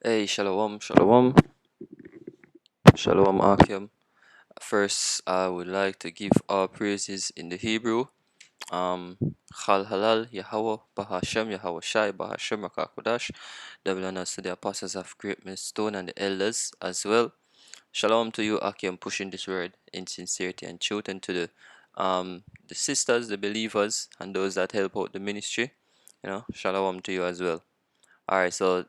Hey, shalom, shalom, shalom, Akim. First, I would like to give all praises in the Hebrew. Chal Halal, Yahweh, Bahashem, Yahweh Shai, Bahashem, Rakakodash. Double honors to the apostles of Great Millstone and the elders as well. Shalom to you, Akim, pushing this word in sincerity and truth, and to the sisters, the believers, and those that help out the ministry. Shalom to you as well. Alright, so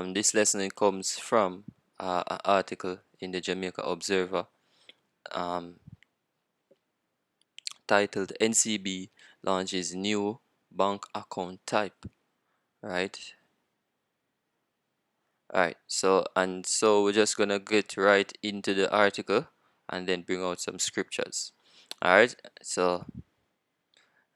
this lesson comes from an article in the Jamaica Observer um, titled NCB launches new bank account type. Right? Alright, so we're just gonna get right into the article and then bring out some scriptures. Alright, so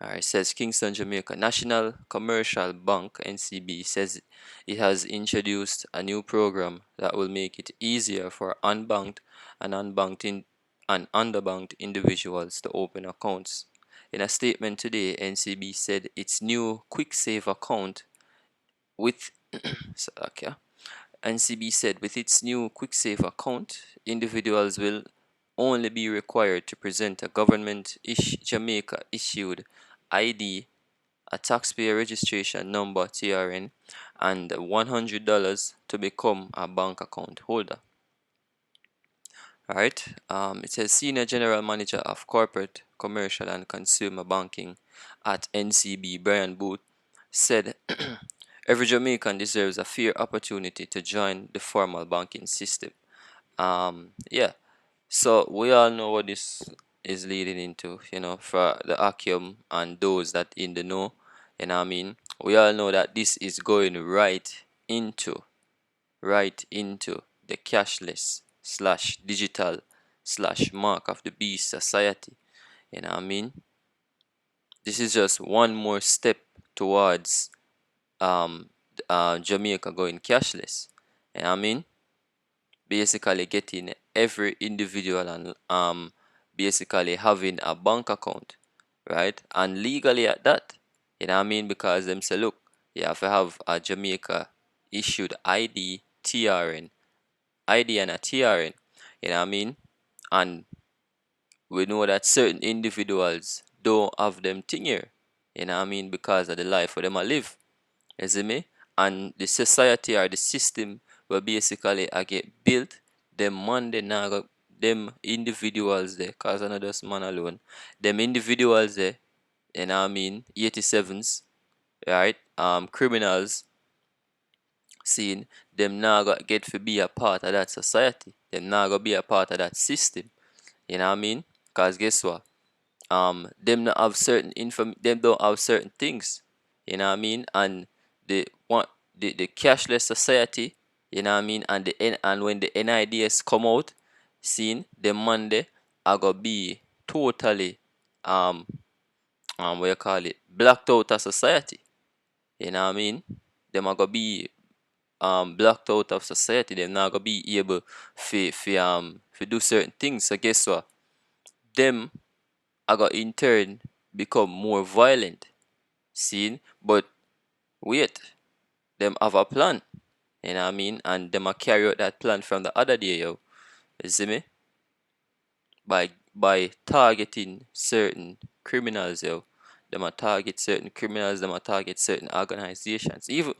it says Kingston Jamaica National Commercial Bank (NCB) says it has introduced a new program that will make it easier for unbanked and underbanked individuals to open accounts. In a statement today, NCB said its new Quick Save account with okay, NCB said with its new Quick Save account, individuals will only be required to present a government Jamaica issued ID, a taxpayer registration number (TRN), and $100 to become a bank account holder. Alright, it says Senior General Manager of Corporate, Commercial and Consumer Banking at NCB, Brian Booth, said every Jamaican deserves a fair opportunity to join the formal banking system. Yeah, so we all know what this is leading into, for the Akim and those that in the know, we all know that this is going right into the cashless slash digital slash mark of the beast society. This is just one more step towards Jamaica going cashless. Basically getting every individual and basically having a bank account, right? And legally at that, because them say, look, you have to have a Jamaica issued ID, TRN, ID and a TRN, and we know that certain individuals don't have them thing here, because of the life where them a live. You see me? And the society or the system will basically get built. Them man they now got them individuals there, cause another just man alone. Them individuals there, 87s, right? Criminals seeing them now got get to be a part of that society. Them now got be a part of that system. You know what I mean? Cause guess what? Them not have certain them don't have certain things. You know what I mean? And the one the cashless society, and and when the NIDs come out, seeing the Monday I gonna be totally what you call it, blacked out of society. You know what I mean? Them are gonna be blocked out of society. They're not gonna be able to do certain things. So guess what? Them are gonna in turn become more violent. See? But wait, them have a plan. You know what I mean? And them a carry out that plan from the other day, yo. You see me? By targeting certain criminals, yo. Them a target certain criminals, them a target certain organizations. Even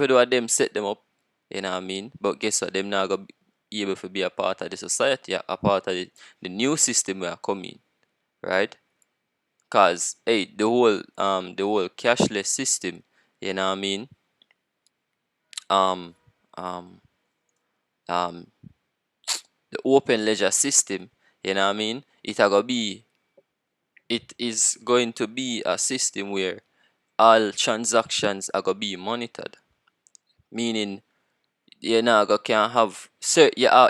though them set them up, you know what I mean? But guess what? Them not gonna be able to be a part of the society, a part of the new system we are coming, right? Cause hey, the whole cashless system, you know what I mean? Um um um the open ledger system, you know what I mean? It is going to be a system where all transactions are gonna be monitored. Meaning you now go can have you go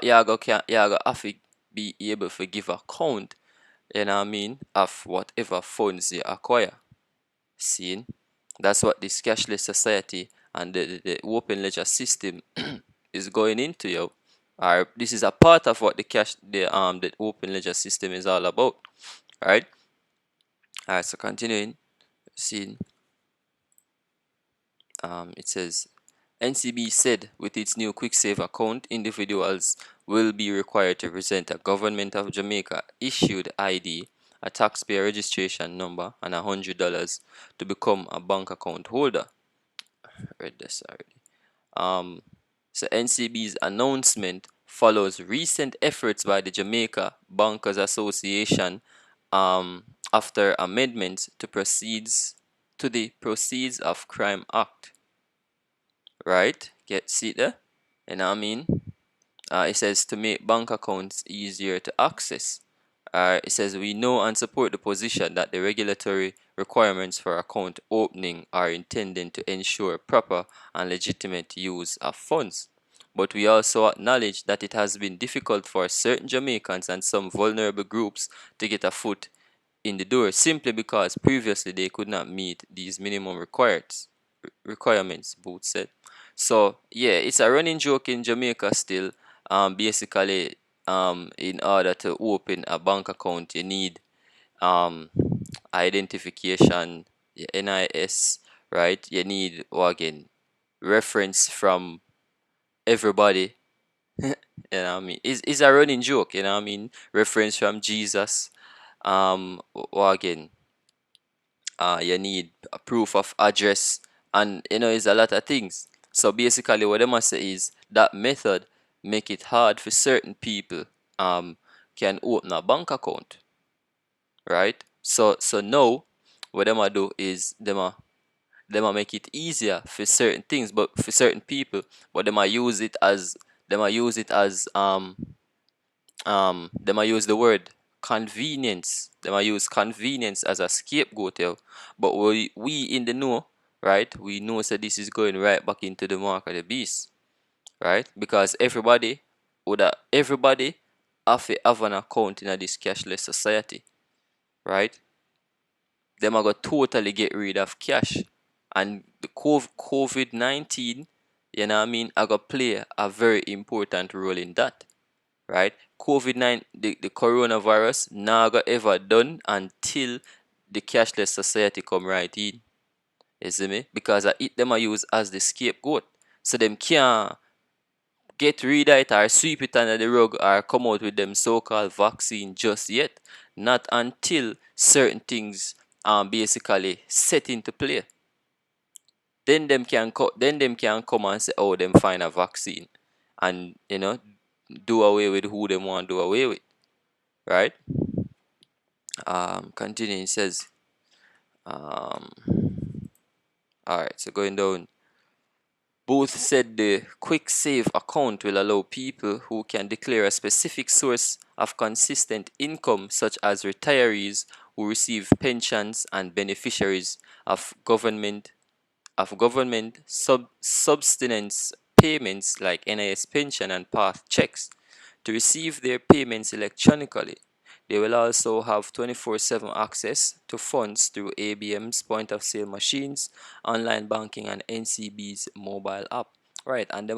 have to be able to give account, you know what I mean, of whatever funds you acquire. Seeing? That's what this cashless society and the open ledger system is going into, yo. Or this is a part of what the open ledger system is all about. Right? Alright, so continuing, seeing it says NCB said with its new QuickSave account, individuals will be required to present a Government of Jamaica issued ID, a taxpayer registration number, and $100 to become a bank account holder. I read this already. So NCB's announcement follows recent efforts by the Jamaica Bankers Association after amendments to the Proceeds of Crime Act. Right? See there? You know what I mean? It says to make bank accounts easier to access. It says we know and support the position that the regulatory requirements for account opening are intended to ensure proper and legitimate use of funds. But we also acknowledge that it has been difficult for certain Jamaicans and some vulnerable groups to get a foot in the door simply because previously they could not meet these minimum requirements, Booth said. So yeah, it's a running joke in Jamaica still. Basically, in order to open a bank account, you need um identification, NIS, right? You need again reference from everybody. You know what I mean? It's a running joke. You know what I mean? Reference from Jesus. Again, you need a proof of address, and it's a lot of things. So basically what I must say is that method make it hard for certain people can open a bank account, right? So now what them a do is them a make it easier for certain things, but for certain people, but them a use it as them a use it as they might use the word convenience. They might use convenience as a scapegoat here. But we in the know, right? We know so this is going right back into the mark of the beast, right? Because everybody have an account in this cashless society, right? Them are gonna totally get rid of cash. And the COVID-19, you know what I mean, are gonna play a very important role in that, right? COVID-19, the coronavirus, never ever done until the cashless society come right in. You see me? Because them are used as the scapegoat. So them can't get rid of it or sweep it under the rug or come out with them so-called vaccine just yet. Not until certain things basically set into play. Then them can come and say, oh, them find a vaccine. And do away with who them want to do away with. Right? Continuing, it says, um, all right, so going down. Both said the quick save account will allow people who can declare a specific source of consistent income, such as retirees who receive pensions and beneficiaries of government subsistence payments like NIS pension and path checks, to receive their payments electronically. They will also have 24/7 access to funds through ABM's point of sale machines, online banking, and NCB's mobile app. Right, and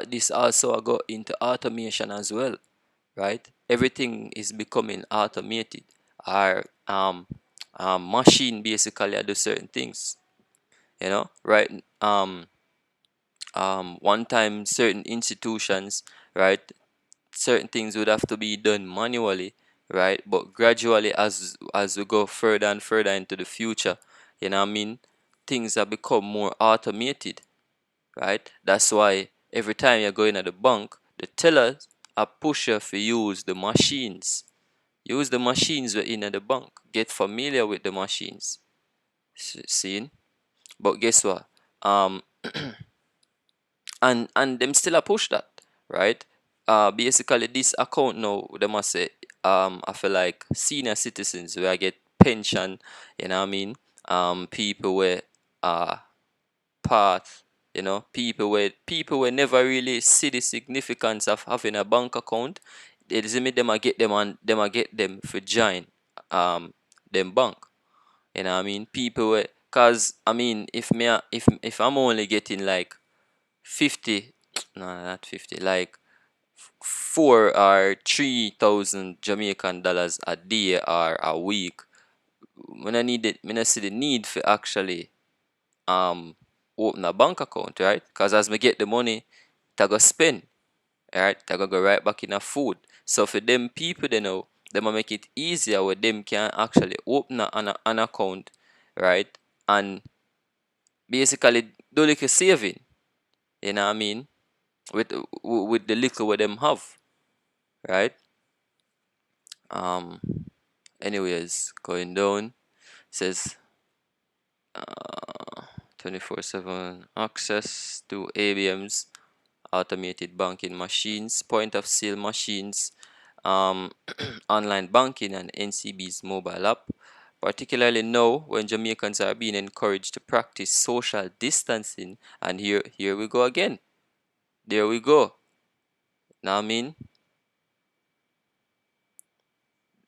this also go into automation as well. Right, everything is becoming automated. Our machine basically do certain things. Right. One time certain institutions, right, certain things would have to be done manually, right? But gradually, as we go further and further into the future, you know what I mean, things have become more automated, right? That's why every time you're going at the bank, the tellers are push you to use the machines. Use the machines within the bank. Get familiar with the machines. Seeing? But guess what? Um and them still a push that, right? Basically this account now, they must say, I feel like senior citizens where I get pension, you know what I mean, people where path, people where never really see the significance of having a bank account. It doesn't mean them I get them and them I get them for join them bank. You know what I mean? People where, cause I mean, if I'm only getting like 50, no, not 50, like 4 or 3,000 Jamaican dollars a day or a week, when I see the need for actually open a bank account, right? Because as me get the money, I go spend, right? I go right back in a food. So for them people, they know, they will make it easier where them can actually open an account, right? And basically do like a saving, you know what I mean? With the little what them have, right? Um. Anyways, going down, says 24/7 access to ABMs, automated banking machines, point of sale machines, um, online banking, and NCB's mobile app. Particularly now, when Jamaicans are being encouraged to practice social distancing, and here we go again. There we go. Now I mean,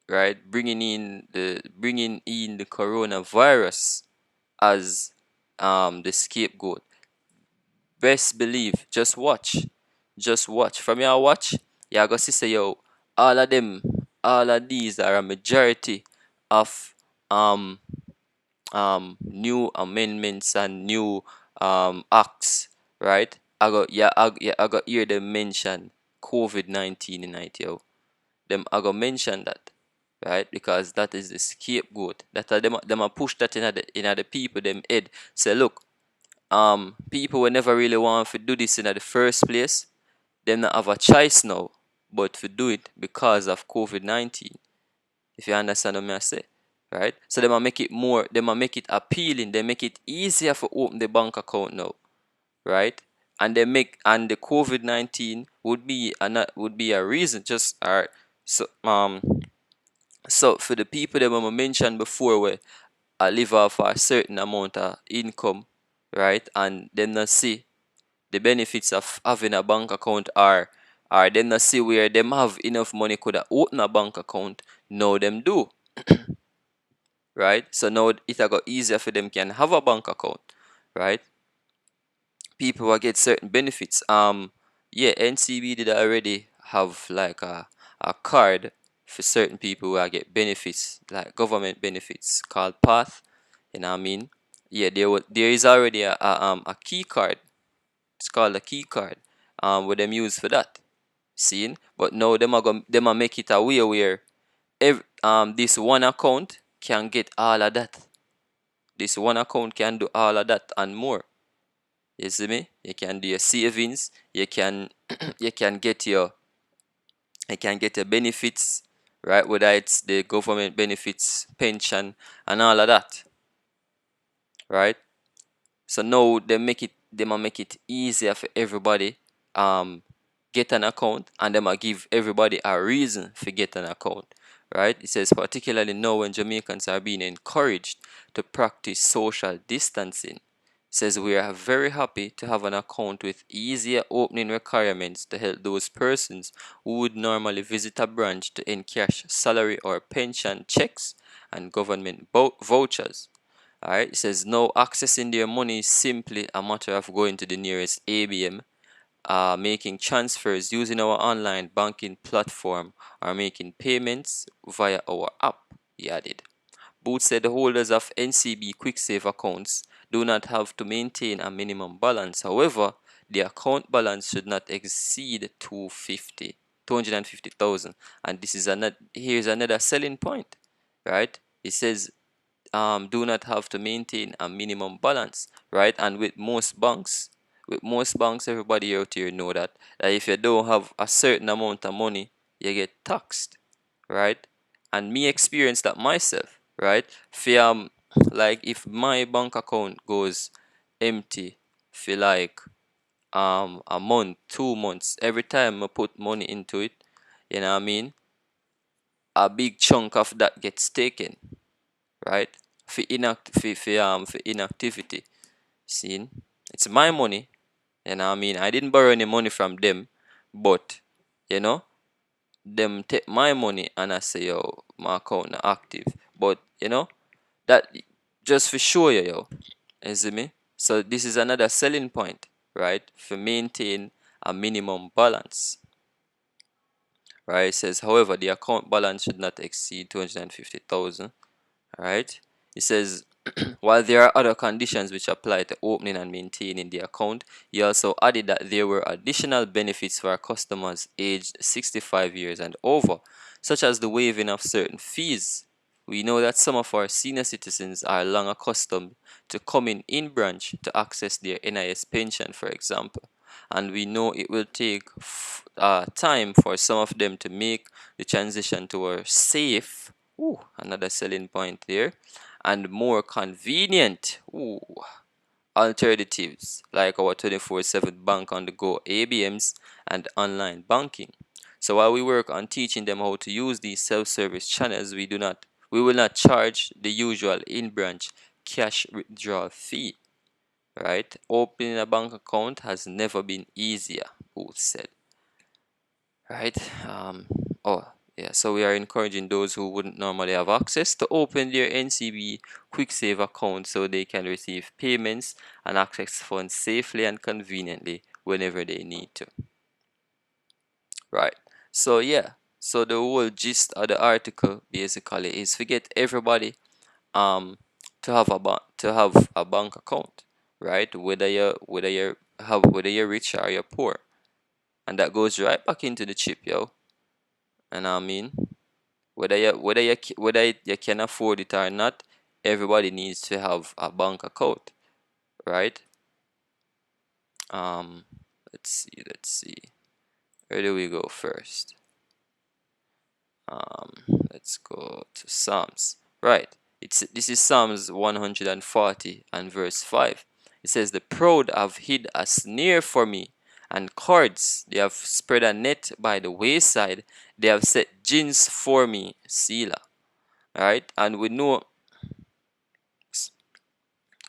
right? Bringing in the coronavirus as the scapegoat. Best believe, just watch from your watch. Yeah, go see say yo, all of these are a majority of um new amendments and new acts, right? I got hear them mention COVID-19 in it, yo. Them I got mention that, right? Because that is the scapegoat. That are them a push that in the people them head. Say look, people will never really want to do this in the first place. They not have a choice now but to do it because of COVID-19. If you understand what I say, right? So they might make it more, they might make it appealing, they make it easier for open the bank account now, right? And the COVID-19 would be a reason. Just all right. So for the people that I mentioned before, where I live off a certain amount of income, right, and then not see the benefits of having a bank account, are them not see where them have enough money could have open a bank account. Now them do, right? So now it a got easier for them can have a bank account, right? People will get certain benefits. Yeah, NCB did already have like a card for certain people who get benefits, like government benefits called Path. You know what I mean? Yeah, there is already a key card. It's called a key card. What them use for that. Seeing? But now them are make it a way where this one account can get all of that. This one account can do all of that and more. You see me? You can do your savings. You can you can get your benefits, right? Whether it's the government benefits, pension, and all of that, right? So now they might make it easier for everybody get an account, and they might give everybody a reason to get an account. Right? It says particularly now when Jamaicans are being encouraged to practice social distancing. It says we are very happy to have an account with easier opening requirements to help those persons who would normally visit a branch to encash salary or pension checks and government vouchers. Alright, it says no, accessing their money is simply a matter of going to the nearest ABM, making transfers using our online banking platform, or making payments via our app, he added. Booth said the holders of NCB QuickSave accounts do not have to maintain a minimum balance. However, the account balance should not exceed 250,000. And this is here's another selling point, right? It says do not have to maintain a minimum balance, right? And with most banks, everybody out here know that if you don't have a certain amount of money, you get taxed, right? And me experienced that myself, right? Like if my bank account goes empty for like a month, 2 months, every time I put money into it, you know what I mean? A big chunk of that gets taken, right? For inactivity. See, it's my money, you know what I mean? I didn't borrow any money from them, but you know, them take my money and I say, yo, my account not active. But you know, that just for sure, yo, you see me? So this is another selling point, right? For maintain a minimum balance. Right? It says, however, the account balance should not exceed 250,000. Right? It says While there are other conditions which apply to opening and maintaining the account, he also added that there were additional benefits for customers aged 65 years and over, such as the waiving of certain fees. We know that some of our senior citizens are long accustomed to coming in branch to access their NIS pension, for example, and we know it will take time for some of them to make the transition to a safe, another selling point there, and more convenient alternatives like our 24/7 bank on the go ABMs and online banking. So while we work on teaching them how to use these self-service channels, we will not charge the usual in-branch cash withdrawal fee. Right? Opening a bank account has never been easier, Booth said. Right? Oh, yeah. So we are encouraging those who wouldn't normally have access to open their NCB quick save account so they can receive payments and access funds safely and conveniently whenever they need to. Right. So yeah. So the whole gist of the article basically is to get everybody um to have a bank account, right? Whether you're rich or you're poor, and that goes right back into the chip, yo. And I mean, whether you can afford it or not, everybody needs to have a bank account, right? Um, let's see. Where do we go first? Um, let's go to Psalms. Right. This is Psalms 140 and verse 5. It says, "The proud have hid a snare for me, and cords. They have spread a net by the wayside. They have set gins for me." Selah. Right? And we know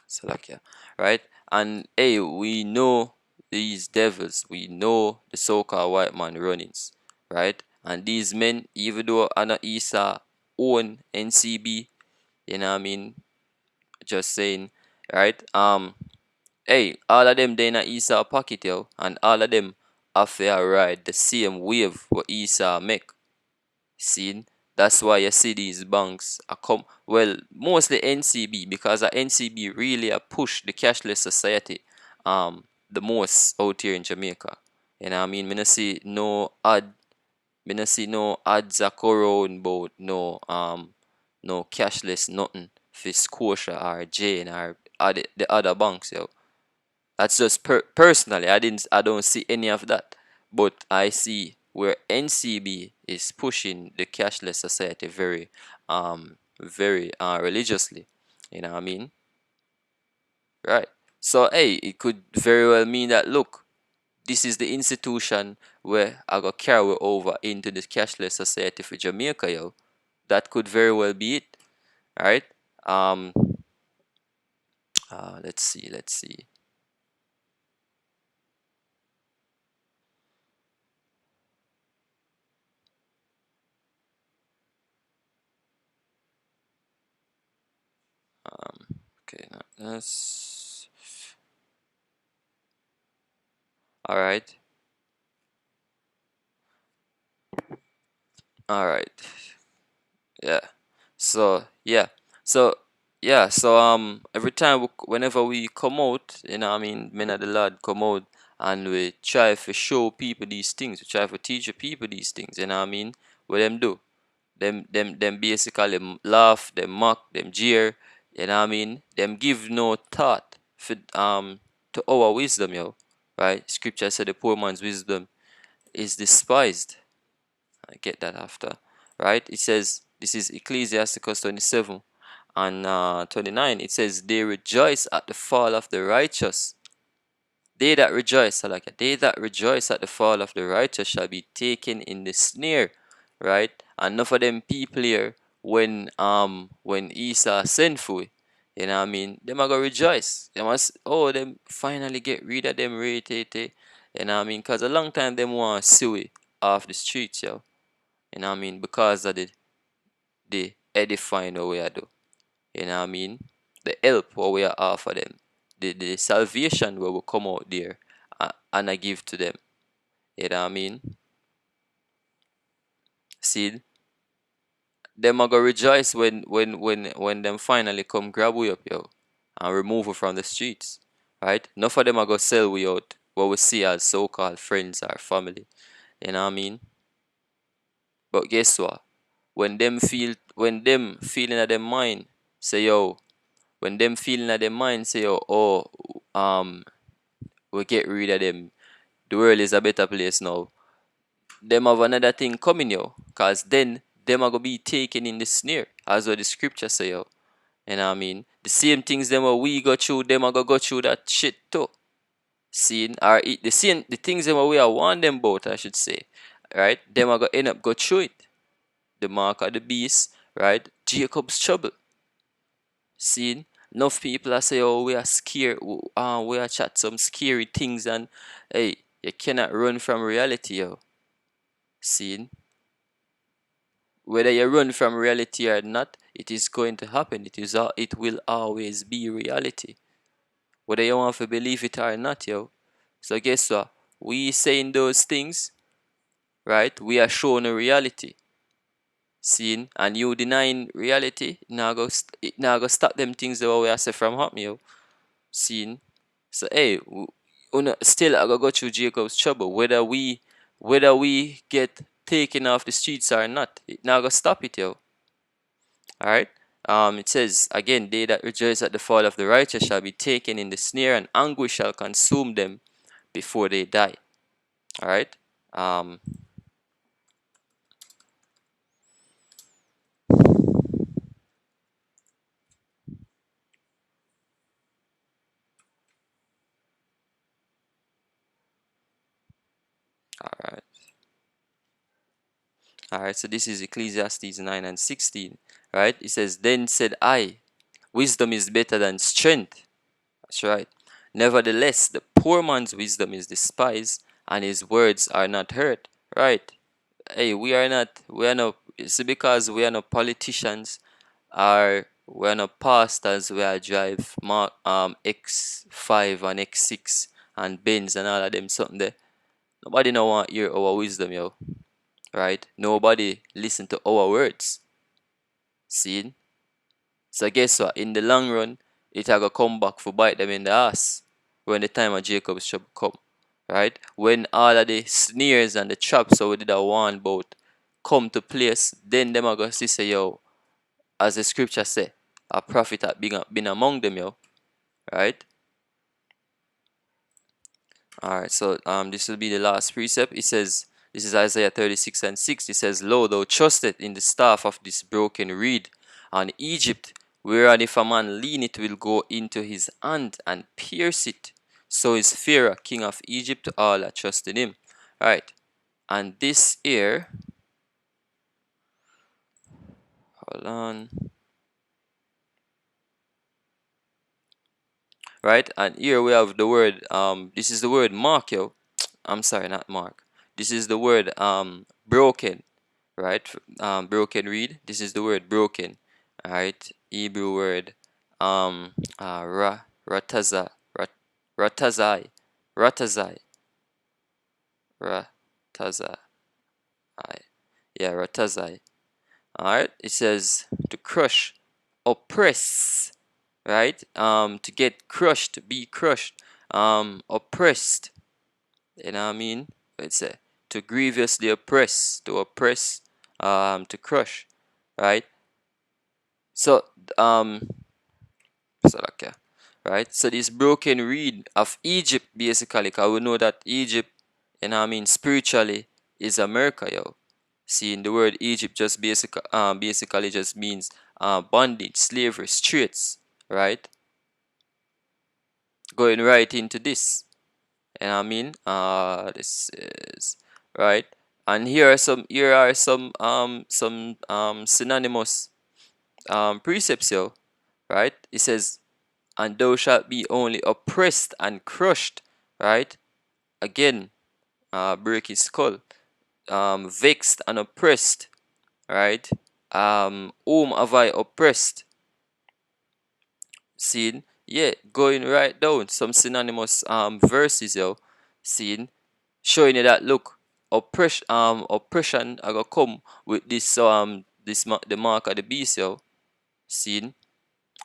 Salakia, right? And hey, we know these devils, we know the so-called white man runnings, right? And these men, even though Anna Isa own NCB, you know what I mean? Just saying, right? Hey, all of them they in a Isa pocket, yo, and all of them have to ride the same wave what Isa make. See, that's why you see these banks are mostly NCB, because NCB really a push the cashless society the most out here in Jamaica. You know what I mean? Me no see no ads a go round about no cashless nothing for Scotia or Jane or the other banks, yo. That's just personally. I don't see any of that, but I see where NCB is pushing the cashless society very religiously. You know what I mean? Right. So hey, it could very well mean that, look, this is the institution where I got carry over into the cashless society for Jamaica, yo. That could very well be it. Alright. Um let's see. Okay, now that's alright. Alright. Yeah. So yeah. So yeah. So every time whenever we come out, you know, what I mean, men of the Lord come out and we try to show people these things. We try to teach the people these things. You know what I mean? What them do? Them basically laugh, them mock, them jeer. You know what I mean? Them give no thought for to our wisdom, yo. Right? Scripture said the poor man's wisdom is despised. I get that after, right? It says, this is Ecclesiasticus 27 and 29. It says, they rejoice at the fall of the righteous. They that rejoice, I like it. They that rejoice at the fall of the righteous shall be taken in the snare, right? And enough of them people here, when Esau sent for it, you know what I mean? Them are gonna rejoice. They must, them finally get rid of them rate, you know what I mean? Cause a long time them want to sue it off the streets, yo. You know what I mean? Because of the edifying what we are do. You know what I mean? The help what we are offer them. The salvation where we come out there and I give to them. You know what I mean? See? them are gonna rejoice when them finally come grab we up, yo, and remove we from the streets, right? Enough of them are gonna sell we out, what we see as so-called friends or family, you know what I mean? But guess what? When them feeling at their mind, say yo, when them feeling at their mind, say yo, oh, we get rid of them. The world is a better place now. Them have another thing coming, yo, cause then them are gonna be taken in the snare, as what the scripture say, yo. You know what I mean? The same things them what we go through, them are gonna go through that shit too. Seeing the same the things them what we are warn them about, I should say, right? Them are gonna end up go through it. The mark of the beast, right? Jacob's trouble. Seeing enough people are say, oh, we are scared, we are chat some scary things, and hey, you cannot run from reality, yo. Seeing whether you run from reality or not, it is going to happen. It will always be reality, whether you want to believe it or not, yo. So guess what? We saying those things, right? We are showing a reality. Seeing and you denying reality, it now go stop them things that we are say from happening, yo. Seeing. So hey, still I go through Jacob's trouble, whether we get taken off the streets or not. It now go stop it, yo. Alright? It says again, they that rejoice at the fall of the righteous shall be taken in the snare, and anguish shall consume them before they die. Alright? Alright. Alright, so this is Ecclesiastes 9 and 16. Right? It says, then said I, wisdom is better than strength. That's right. Nevertheless, the poor man's wisdom is despised, and his words are not heard. Right? Hey, we are not, it's because we are not politicians, or we're not pastors where I drive Mark X5 and X6 and Benz and all of them something there. Nobody no want hear our wisdom, yo. Right? Nobody listen to our words. See? So guess what? In the long run, it will come back for bite them in the ass when the time of Jacob's trouble come. Right? When all of the sneers and the traps that we did a warn about come to place, then them are going to say, yo, as the scripture say, a prophet had been among them, yo. Right? Alright, so this will be the last precept. It says, this is Isaiah 36 and 6. It says, lo, thou trusted in the staff of this broken reed, and Egypt, whereon if a man lean it will go into his hand and pierce it. So is Pharaoh, king of Egypt, to all that trust in him. Alright, and this here, hold on. Right, and here we have the word, this is the word mark, yo. I'm sorry, not mark. This is the word broken, right? Broken read. This is the word broken. All right, Hebrew word rataza ratazai ratazai ratazai. Yeah, ratazai. All right, it says to crush, oppress, right? To get crushed, to be crushed, oppressed. You know what I mean? It's to grievously oppress, to oppress, to crush, right? So, so like, yeah, right? So this broken reed of Egypt, basically, because we know that Egypt, you know what I mean, spiritually is America, yo. Seeing the word Egypt just basically just means bondage, slavery, straits, right? Going right into this. You know what I mean? This is right. And here are some synonymous precepts, yo. Right? It says, and thou shalt be only oppressed and crushed. Right? Again, break his skull. Vexed and oppressed. Right? Whom have I oppressed? Seen? Yeah, going right down some synonymous verses, yo. Seen? Showing you that look, oppression I gonna come with this the mark of the beast, yo. Seen?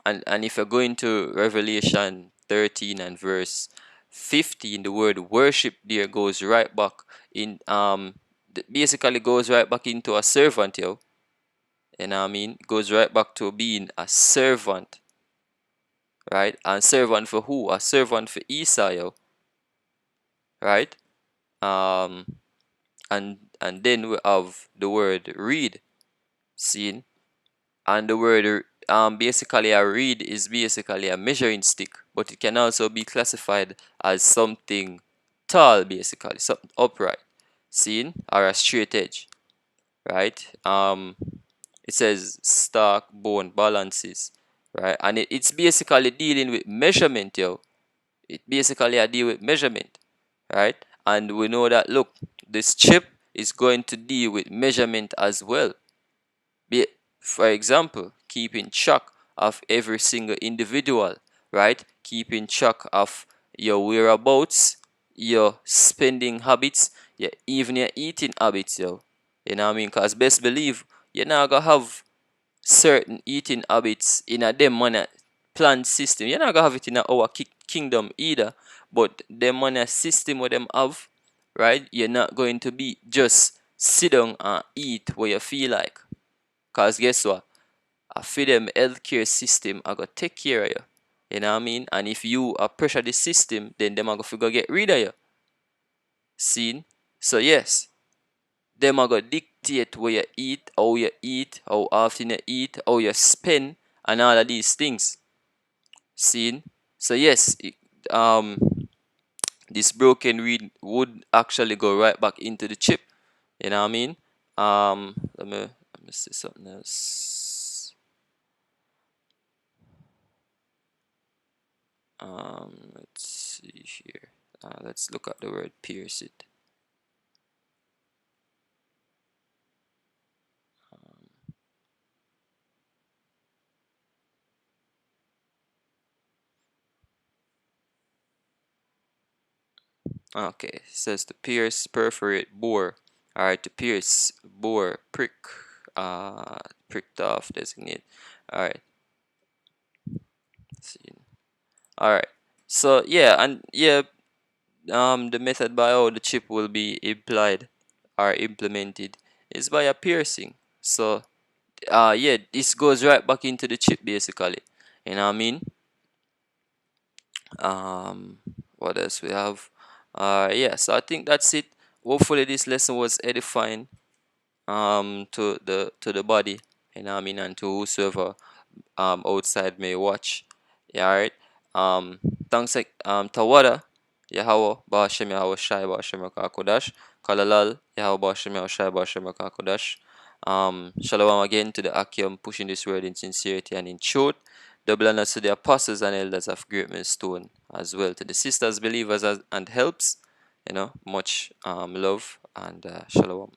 And if you're going to Revelation 13 and verse 15, the word worship there goes right back in basically goes right back into a servant, yo. You know what I mean? Goes right back to being a servant, right? And servant for who? A servant for Esau, yo, right? Um, and then we have the word read, seen, and the word basically a reed is basically a measuring stick, but it can also be classified as something tall, basically something upright, seen, or a straight edge, right? It says stark bone balances, right? And it's basically dealing with measurement, yo. It basically a deal with measurement, right? And we know that, look, this chip is going to deal with measurement as well. Be, for example, keeping track of every single individual, right? Keeping track of your whereabouts, your spending habits, yeah, even your eating habits, yo. You know what I mean? Because best believe you're not gonna have certain eating habits in a them manner plan system. You're not gonna have it in our kingdom either. But them manner system where them have, right? You're not going to be just sit down and eat what you feel like. Cause guess what? I feel them healthcare system I gotta take care of you. You know what I mean? And if you are pressure the system, then them are gonna figure get rid of you. Seen? So yes, them are gonna dictate where you eat, how often you eat, how you spend, and all of these things. Seen? So yes, this broken reed would actually go right back into the chip. You know what I mean? Let me see something else. Let's see here. Let's look at the word pierce it. Okay, it says to pierce, perforate, bore. Alright, to pierce, bore, prick, pricked off, designate. Alright, see. Alright, so yeah, and yeah, the method by how the chip will be applied or implemented is by a piercing. So yeah, this goes right back into the chip basically. You know what I mean? um what else we have? Yeah, so I think that's it. Hopefully this lesson was edifying to the body, you know what I mean, and to whosoever outside may watch. Yeah, all right. Thanks like Tawada Yahweh Bashem Yahweh Shai Bashem Kodash Kalalal Yahweh Bashem Yahweh Shai Bashem Kodash. Shalom again to the Akim pushing this word in sincerity and in truth. Double honors to the apostles and elders of Great Millstone, as well to the sisters, believers, and helps. You know, much love and shalom.